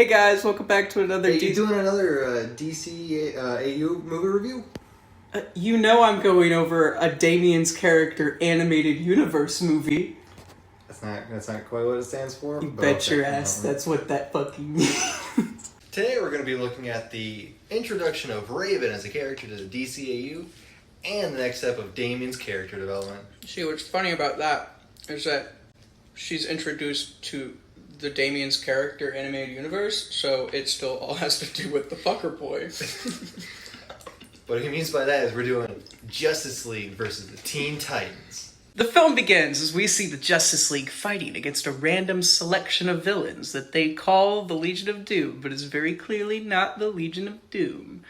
Hey guys, welcome back to another. You doing another DCAU movie review? You know I'm going over a Damien's Character animated universe movie. That's not quite what it stands for. You bet your ass that's what that fucking means. Today we're going to be looking at the introduction of Raven as a character to the DCAU and the next step of Damien's character development. See, what's funny about that is that she's introduced to the Damien's Character animated universe, so it still all has to do with the fucker boy. What he means by that is we're doing Justice League versus the Teen Titans. The film begins as we see the Justice League fighting against a random selection of villains that they call the Legion of Doom, but is very clearly not the Legion of Doom.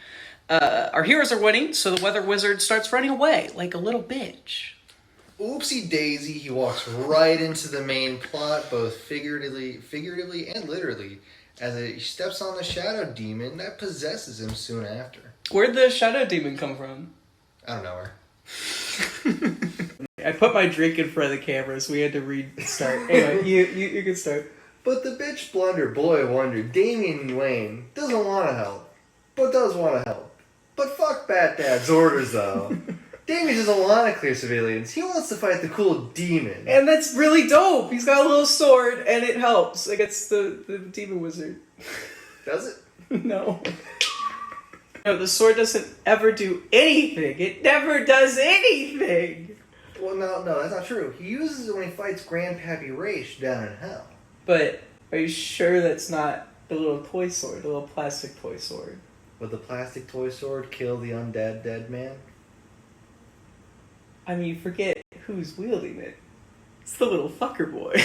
Our heroes are winning, so the Weather Wizard starts running away like a little bitch. Oopsie daisy, he walks right into the main plot, both figuratively and literally, as he steps on the shadow demon that possesses him soon after. Where'd the shadow demon come from? I don't know where. I put my drink in front of the camera, so we had to restart. Anyway, you can start. But the bitch blunder boy wonder, Damian Wayne, doesn't want to help, but does want to help. But fuck Bat Dad's orders, though. Damien doesn't want to clear civilians. He wants to fight the cool demon. And that's really dope. He's got a little sword, and it helps against the demon wizard. Does it? No. No, the sword doesn't ever do anything. It never does anything. Well, no, that's not true. He uses it when he fights Grandpappy Raish down in hell. But are you sure that's not the little toy sword, the little plastic toy sword? Would the plastic toy sword kill the undead dead man? I mean, you forget who's wielding it. It's the little fucker boy.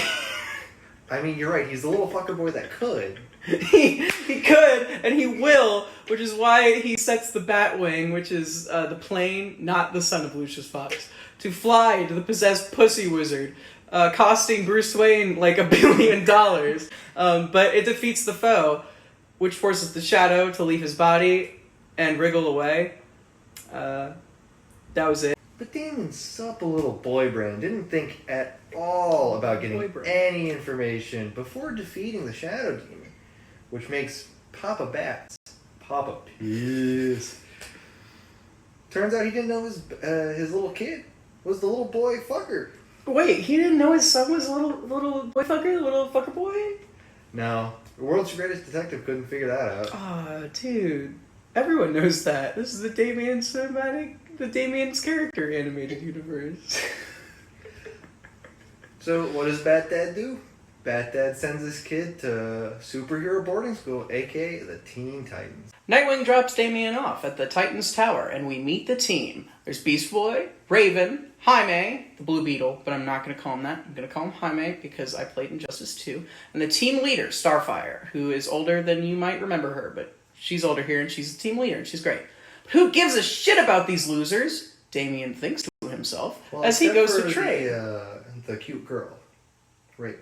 I mean, you're right. He's the little fucker boy that could. He could, and he will, which is why he sets the Batwing, which is the plane, not the son of Lucius Fox, to fly to the possessed pussy wizard, costing Bruce Wayne like $1 billion. But it defeats the foe, which forces the Shadow to leave his body and wriggle away. That was it. But Damon's supple little boy brain didn't think at all about getting any information before defeating the Shadow Demon, which makes Papa pissed. Turns out he didn't know his little kid was the little boy fucker. Wait, he didn't know his son was a little boy fucker, little fucker boy? No, the world's greatest detective couldn't figure that out. Aw, dude. Everyone knows that. This is the Damien's Character animated universe. So, what does Bat Dad do? Bat Dad sends his kid to superhero boarding school, aka the Teen Titans. Nightwing drops Damien off at the Titans Tower, and we meet the team. There's Beast Boy, Raven, Jaime, the Blue Beetle, but I'm not going to call him that. I'm going to call him Jaime because I played Injustice 2. And the team leader, Starfire, who is older than you might remember her, but she's older here, and she's the team leader, and she's great. Who gives a shit about these losers? Damien thinks to himself as he goes to train. The cute girl, Raven.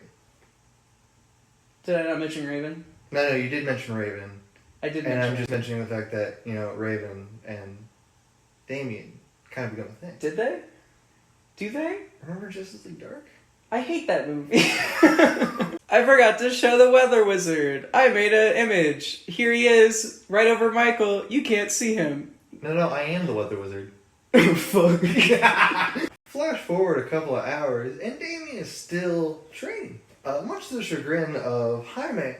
Did I not mention Raven? No, you did mention Raven. I did mention And I'm Raven. just mentioning the fact that, Raven and Damien kind of become a thing. Did they? Do they? Remember Justice League Dark? I hate that movie. I forgot to show the Weather Wizard. I made an image. Here he is, right over Michael. You can't see him. No, I am the Weather Wizard. Fuck. Flash forward a couple of hours, and Damien is still training. Much to the chagrin of Jaime,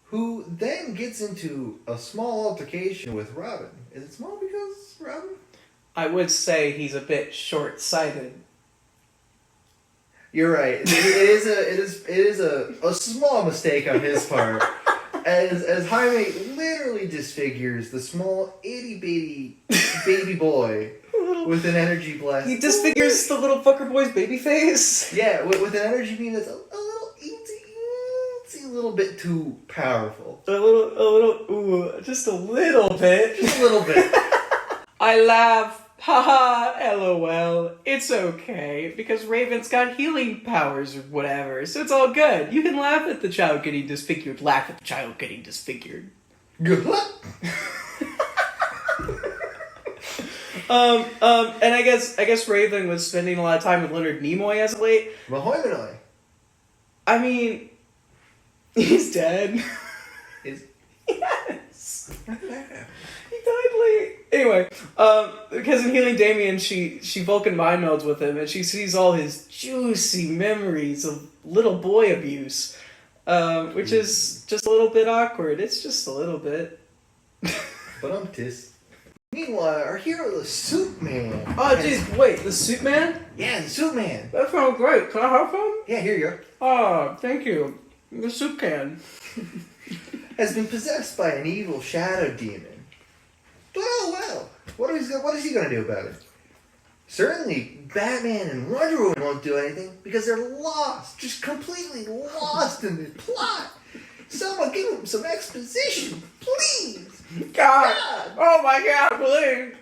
who then gets into a small altercation with Robin. Is it small because Robin? I would say he's a bit short-sighted. You're right. It is a small mistake on his part. As Jaime literally disfigures the small itty bitty baby boy with an energy blast. He disfigures the little fucker boy's baby face. Yeah, with an energy beam that's a little eensy little bit too powerful. Just a little bit. Just a little bit. I laugh. Haha, LOL. It's okay, because Raven's got healing powers or whatever, so it's all good. You can laugh at the child getting disfigured. Laugh at the child getting disfigured. Good. And I guess Raven was spending a lot of time with Leonard Nimoy as of late. Mahoy. I mean, he's dead. Is Yes. He died late. Anyway, because in Healing Damien, she Vulcan mind melds with him, and she sees all his juicy memories of little boy abuse, which is just a little bit awkward. It's just a little bit. But I'm tis. Meanwhile, our hero, the Soup Man. Oh, jeez, wait, the Soup Man? Yeah, the Soup Man. That sounds great. Can I have some? Yeah, here you go. Oh, thank you. The soup can. Has been possessed by an evil shadow demon. But oh well, what is he going to do about it? Certainly, Batman and Wonder Woman won't do anything because they're lost, just completely lost in the plot. Someone give him some exposition, please. God. Oh my God, please.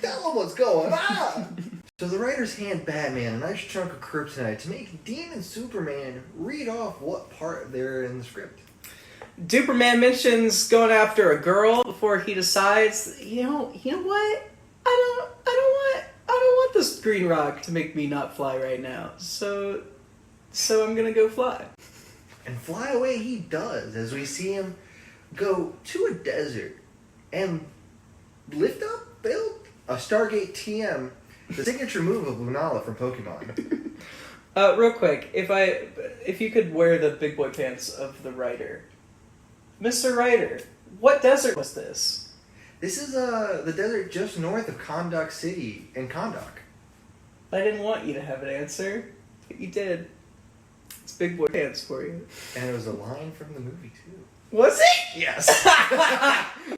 Tell him what's going on. So the writers hand Batman a nice chunk of kryptonite to make Demon Superman read off what part they're in the script. Duperman mentions going after a girl before he decides, you know what? I don't want this green rock to make me not fly right now. So I'm gonna go fly. And fly away he does, as we see him go to a desert and build a Stargate TM, the signature move of Lunala from Pokemon. Real quick, if you could wear the big boy pants of the writer. Mr. Writer, what desert was this? This is the desert just north of Kahndaq City in Kahndaq. I didn't want you to have an answer, but you did. It's big boy pants for you. And it was a line from the movie, too. Was it? Yes.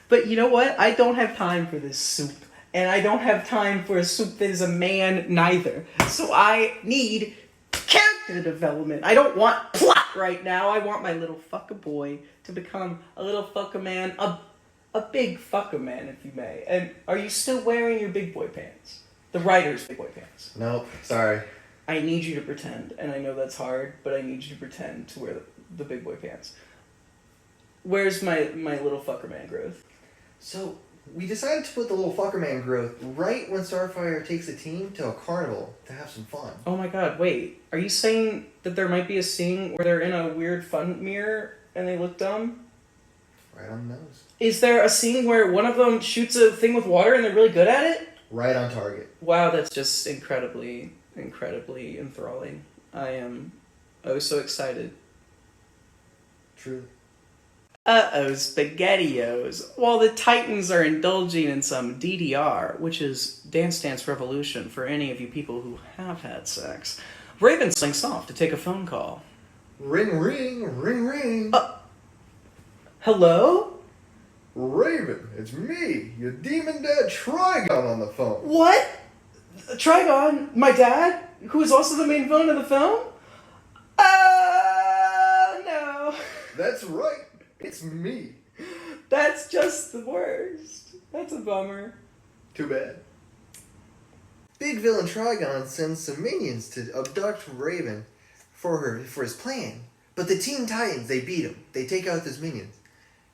But you know what? I don't have time for this soup. And I don't have time for a soup that is a man neither. So I need character development. I don't want plot right now. I want my little fucker boy to become a little fucker man. A big fucker man, if you may. And are you still wearing your big boy pants? The writer's big boy pants. Nope, sorry. I need you to pretend. And I know that's hard, but I need you to pretend to wear the big boy pants. Where's my little fucker man growth? So, we decided to put the little fucker man growth right when Starfire takes a team to a carnival to have some fun. Oh my God, wait. Are you saying that there might be a scene where they're in a weird fun mirror and they look dumb? Right on the nose. Is there a scene where one of them shoots a thing with water and they're really good at it? Right on target. Wow, that's just incredibly enthralling. I am so excited. Truly. Uh-oh, SpaghettiOs. While the Titans are indulging in some DDR, which is Dance Dance Revolution for any of you people who have had sex, Raven slinks off to take a phone call. Ring, ring, ring, ring. Hello? Raven, it's me, your demon dad Trigon on the phone. What? Trigon? My dad? Who is also the main villain of the film? No. That's right, it's me. That's just the worst. That's a bummer. Too bad. Big villain Trigon sends some minions to abduct Raven for his plan. But the Teen Titans, they beat him. They take out his minions.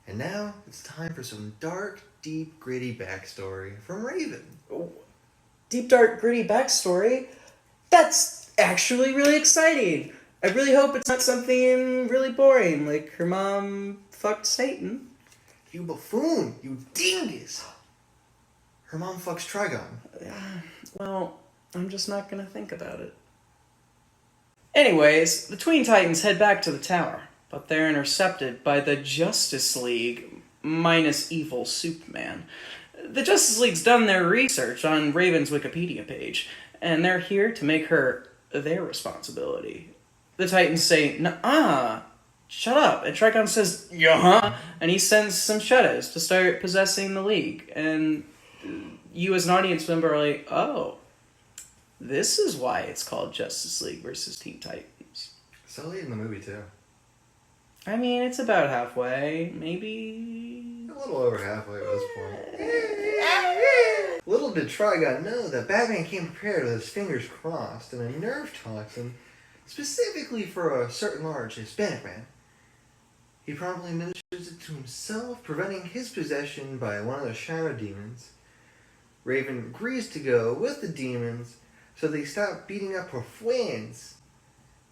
And now it's time for some dark, deep, gritty backstory from Raven. Deep, dark, gritty backstory? That's actually really exciting. I really hope it's not something really boring, like her mom fucked Satan. You buffoon! You dingus! Her mom fucks Trigon. Well, I'm just not gonna think about it. Anyways, the Tween Titans head back to the tower, but they're intercepted by the Justice League, minus evil Superman. The Justice League's done their research on Raven's Wikipedia page, and they're here to make her their responsibility. The Titans say, "Nuh-uh, shut up," and Trigon says, "Yeah," and he sends some shadows to start possessing the League, and you as an audience member are like, oh, this is why it's called Justice League versus Teen Titans. So late in the movie, too. I mean, it's about halfway, maybe... A little over halfway at this point. Little did Trigon know that Batman came prepared with his fingers crossed and a nerve toxin specifically for a certain large Hispanic man. He promptly administers it to himself, preventing his possession by one of the shadow demons. Raven agrees to go with the demons, so they stop beating up her friends,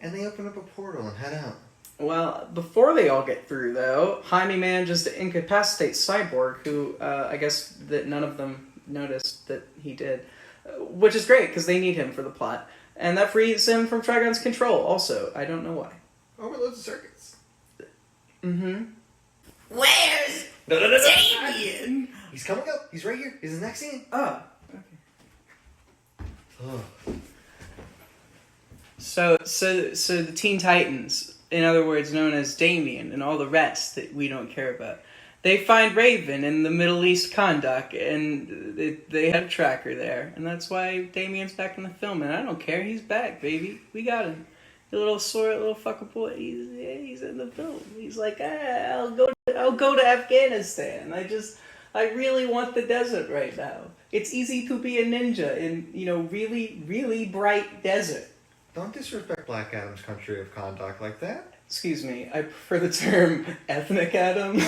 and they open up a portal and head out. Well, before they all get through, though, Jaime manages to incapacitate Cyborg, who I guess that none of them noticed that he did, which is great because they need him for the plot, and that frees him from Trigon's control. Also, I don't know why. Overloads the circuits. Mm-hmm. Where's No. Damien? He's coming up. He's right here. He's the next scene. Oh. Oh. So the Teen Titans, in other words, known as Damien and all the rest that we don't care about, they find Raven in the Middle East conduct, and they had a tracker there, and that's why Damien's back in the film. And I don't care, he's back, baby. We got him. The little sore little fucker boy. He's in the film. He's like, I'll go to Afghanistan. I really want the desert right now. It's easy to be a ninja in really really bright desert. Don't disrespect Black Adam's country of conduct like that. Excuse me, I prefer the term ethnic Adam.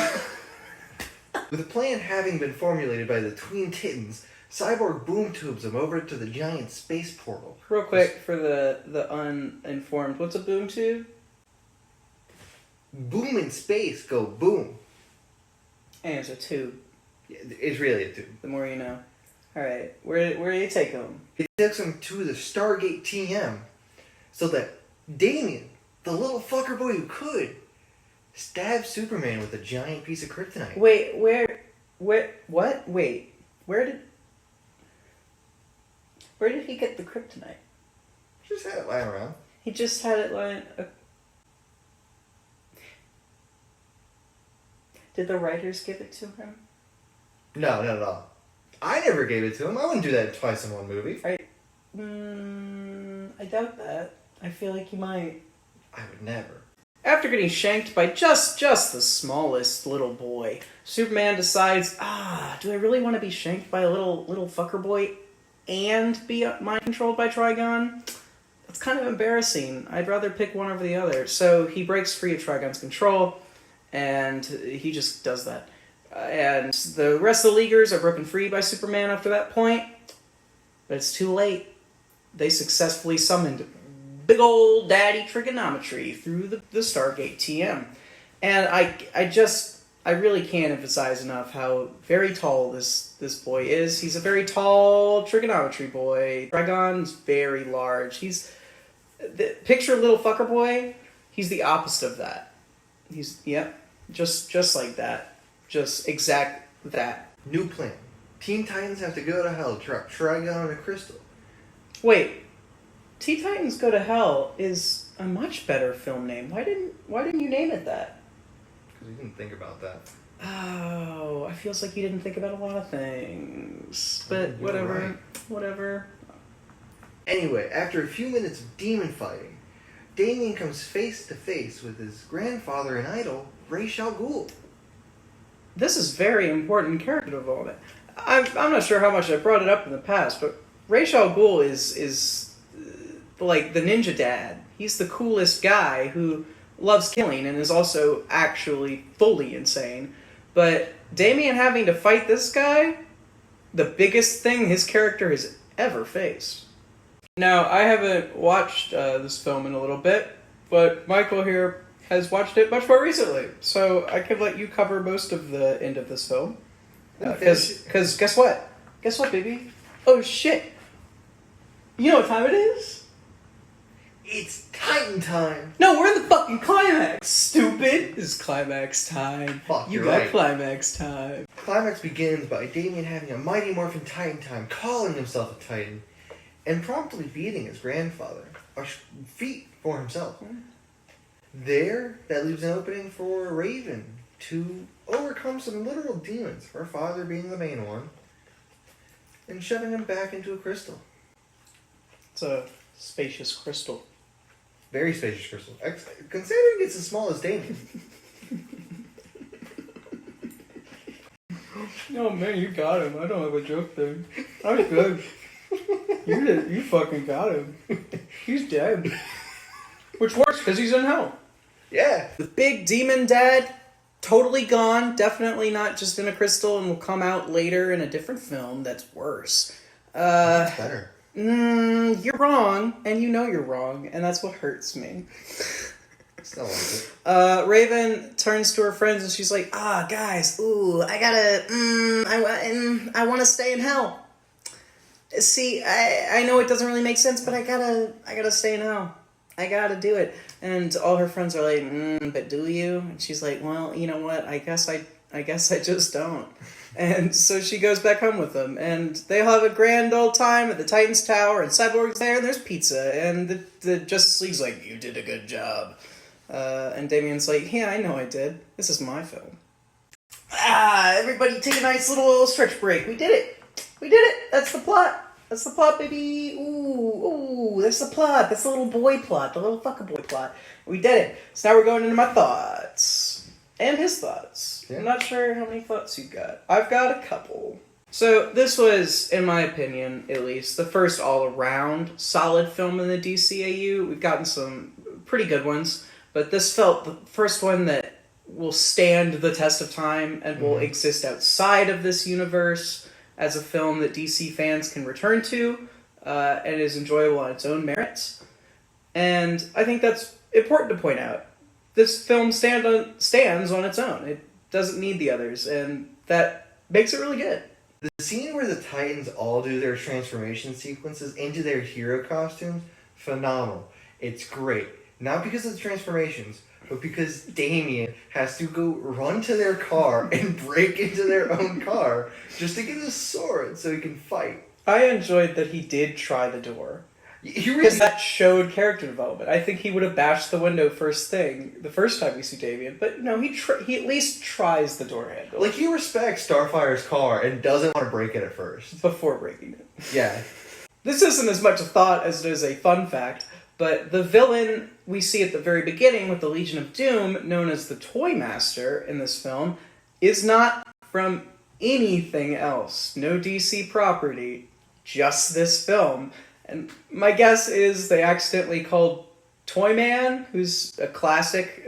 With the plan having been formulated by the Tween Titans, Cyborg boom tubes him over to the giant space portal. Real quick for the uninformed, what's a boom tube? Boom in space, go boom. And it's a tube. It's really a tube. The more you know. Alright, where do you take him? It takes him to the Stargate TM, so that Damien, the little fucker boy who could, stabs Superman with a giant piece of kryptonite. Wait, what? Wait, where did he get the kryptonite? Just had it lying around. He just had it lying... Did the writers give it to him? No, not at all. I never gave it to him. I wouldn't do that twice in one movie. I doubt that. I feel like you might. I would never. After getting shanked by just the smallest little boy, Superman decides, do I really want to be shanked by a little fucker boy and be mind controlled by Trigon? That's kind of embarrassing. I'd rather pick one over the other. So he breaks free of Trigon's control, and he just does that. And the rest of the Leaguers are broken free by Superman after that point, but it's too late. They successfully summoned big old daddy trigonometry through the Stargate TM. And I really can't emphasize enough how very tall this boy is. He's a very tall trigonometry boy. Trigon's very large. Picture little fucker boy, he's the opposite of that. Just like that. Just exact that. New plan. Teen Titans have to go to hell to trap Trigon and a crystal. Wait, Teen Titans Go to Hell is a much better film name. Why didn't you name it that? Because we didn't think about that. Oh, it feels like you didn't think about a lot of things. But whatever. Anyway, after a few minutes of demon fighting, Damien comes face to face with his grandfather and idol, Ra's al Ghul. This is very important character development. I'm not sure how much I brought it up in the past, but Ra's al Ghul is like the ninja dad. He's the coolest guy who loves killing and is also actually fully insane. But Damien having to fight this guy, the biggest thing his character has ever faced. Now, I haven't watched this film in a little bit, but Michael here has watched it much more recently, so I could let you cover most of the end of this film. Because guess what? Guess what, baby? Oh, shit. You know what time it is? It's Titan time! No, we're in the fucking climax, stupid! It's climax time. Fuck, you you're got right. Climax time. Climax begins by Damien having a Mighty Morphin Titan time, calling himself a Titan, and promptly beating his grandfather, a feat for himself. There, that leaves an opening for Raven to overcome some literal demons, her father being the main one, and shoving him back into a crystal. It's a spacious crystal. Very spacious crystal. Considering it's as small as Damien. Oh man, you got him. I don't have a joke there. I'm good. You fucking got him. He's dead. Which works because he's in hell. Yeah. The big demon dad, totally gone. Definitely not just in a crystal and will come out later in a different film that's worse. That's better. You're wrong, and you know you're wrong, and that's what hurts me. Still like it. Raven turns to her friends and she's like, guys, I want to stay in hell. See, I know it doesn't really make sense, but I gotta stay in hell. I gotta do it. And all her friends are like, but do you? And she's like, well, you know what? I guess I just don't. And so she goes back home with them, and they have a grand old time at the Titans Tower, and Cyborg's there, and there's pizza, and the Justice League's like, you did a good job. And Damian's like, yeah, I know I did. This is my film. Everybody take a nice little stretch break. We did it. That's the plot. That's the plot, baby. Ooh, that's the plot. That's the little boy plot, the little fucker boy plot. We did it. So now we're going into my thoughts. And his thoughts. Yeah. I'm not sure how many thoughts you got. I've got a couple. So this was, in my opinion, at least, the first all-around solid film in the DCAU. We've gotten some pretty good ones, but this felt the first one that will stand the test of time and will exist outside of this universe as a film that DC fans can return to and is enjoyable on its own merits. And I think that's important to point out. This film stands on its own. It doesn't need the others, and that makes it really good. The scene where the Titans all do their transformation sequences into their hero costumes, phenomenal. It's great. Not because of the transformations, but because Damian has to go run to their car and break into their own car just to get his sword so he can fight. I enjoyed that he did try the door. Because that showed character development. I think he would have bashed the window first thing, the first time we see Damian, but no, he at least tries the door handle. Like, he respects Starfire's car and doesn't want to break it at first. Before breaking it. Yeah. This isn't as much a thought as it is a fun fact, but the villain we see at the very beginning with the Legion of Doom, known as the Toy Master in this film, is not from anything else. No DC property, just this film. And my guess is they accidentally called Toyman, who's a classic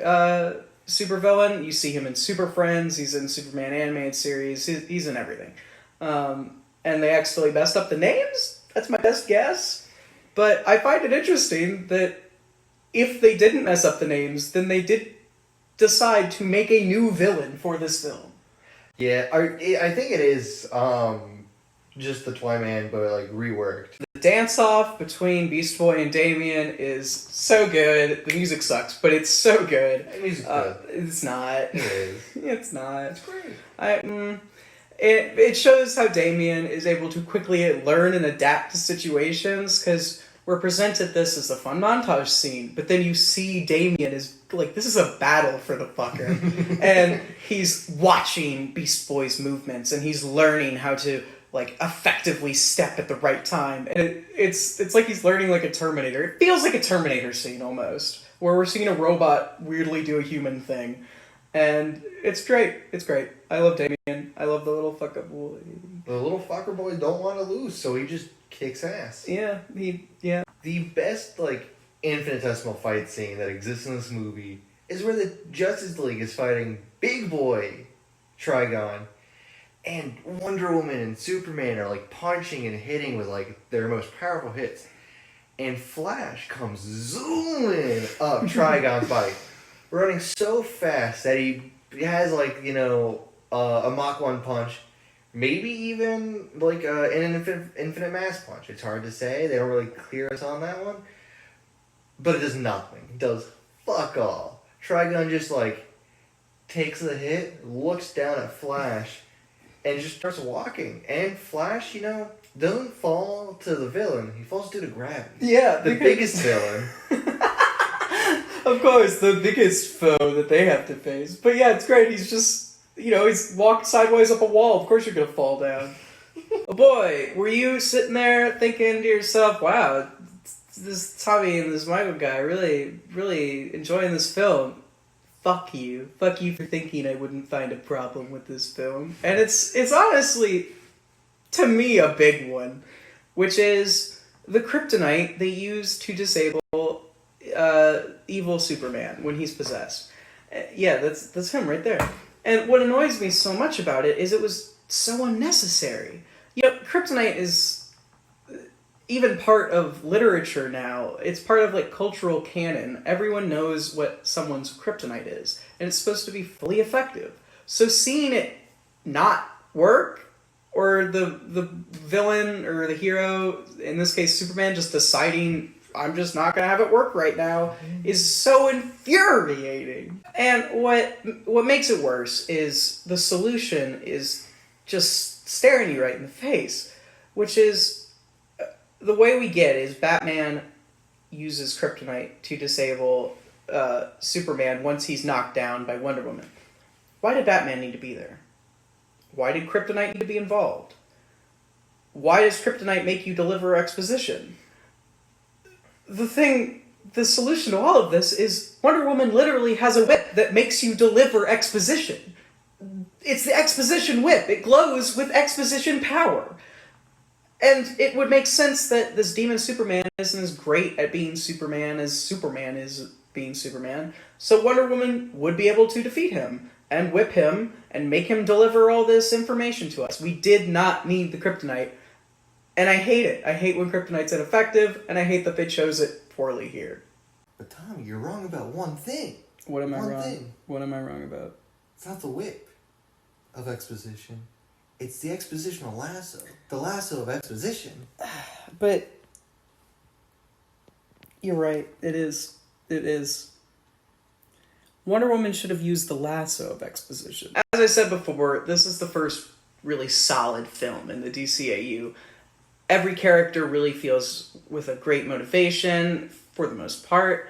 supervillain. You see him in Super Friends, he's in Superman animated series, he's in everything. And they accidentally messed up the names? That's my best guess. But I find it interesting that if they didn't mess up the names, then they did decide to make a new villain for this film. Yeah, I think it is just the Toyman, but like reworked. The dance-off between Beast Boy and Damian is so good. The music sucks, but it's so good. The music's good. It's not. It is. It's not. It's great. It shows how Damian is able to quickly learn and adapt to situations, because we're presented this as a fun montage scene, but then you see Damian is like, this is a battle for the fucker. And he's watching Beast Boy's movements, and he's learning how to like effectively step at the right time, and it's like he's learning like a Terminator. It feels like a Terminator scene almost, where we're seeing a robot weirdly do a human thing, and it's great. It's great. I love Damian. I love the little fucker boy. The little fucker boy don't want to lose, so he just kicks ass. Yeah, The best like infinitesimal fight scene that exists in this movie is where the Justice League is fighting Big Boy Trigon. And Wonder Woman and Superman are like punching and hitting with like their most powerful hits. And Flash comes zooming up Trigon's body, running so fast that he has like, a Mach 1 punch, maybe even like an infinite mass punch. It's hard to say. They don't really clear us on that one. But it does nothing. It does fuck all. Trigon just like takes the hit, looks down at Flash, and just starts walking. And Flash, doesn't fall to the villain. He falls due to gravity. Yeah. The biggest villain. Of course, the biggest foe that they have to face. But yeah, it's great. He's just, he's walked sideways up a wall. Of course you're going to fall down. Oh boy, were you sitting there thinking to yourself, wow, this Tommy and this Michael guy really, really enjoying this film? Fuck you. Fuck you for thinking I wouldn't find a problem with this film. And it's honestly, to me, a big one, which is the kryptonite they use to disable evil Superman when he's possessed. Yeah, that's him right there. And what annoys me so much about it is it was so unnecessary. Kryptonite is even part of literature now. It's part of like cultural canon. Everyone knows what someone's kryptonite is, and it's supposed to be fully effective. So seeing it not work, or the villain or the hero, in this case Superman, just deciding I'm just not gonna have it work right now, is so infuriating. And what makes it worse is the solution is just staring you right in the face, which is the way we get is Batman uses kryptonite to disable Superman once he's knocked down by Wonder Woman. Why did Batman need to be there? Why did kryptonite need to be involved? Why does kryptonite make you deliver exposition? The solution to all of this is Wonder Woman literally has a whip that makes you deliver exposition. It's the exposition whip. It glows with exposition power. And it would make sense that this demon Superman isn't as great at being Superman as Superman is being Superman. So Wonder Woman would be able to defeat him and whip him and make him deliver all this information to us. We did not need the kryptonite. And I hate it. I hate when kryptonite's ineffective, and I hate that they chose it poorly here. But Tommy, you're wrong about one thing. What am I One wrong? thing. What am I wrong about? It's not the whip of exposition. It's the expositional lasso. The lasso of exposition. But you're right. It is. It is. Wonder Woman should have used the lasso of exposition. As I said before, this is the first really solid film in the DCAU. Every character really feels with a great motivation, for the most part.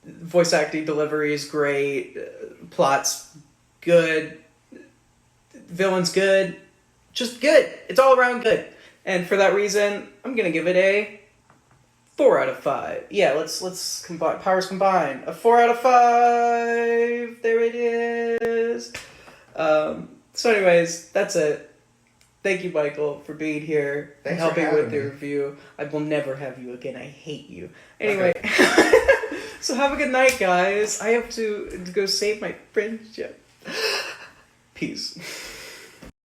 Voice acting delivery is great. Plot's good. Villain's good. Just good. It's all around good. And for that reason, I'm gonna give it a 4 out of 5. Yeah, let's combine. Powers combine. A 4 out of 5. There it is. So anyways, that's it. Thank you, Michael, for being here and Thanks for helping having with the me. review. I will never have you again. I hate you. Anyway, so have a good night, guys. I have to go save my friendship. Peace.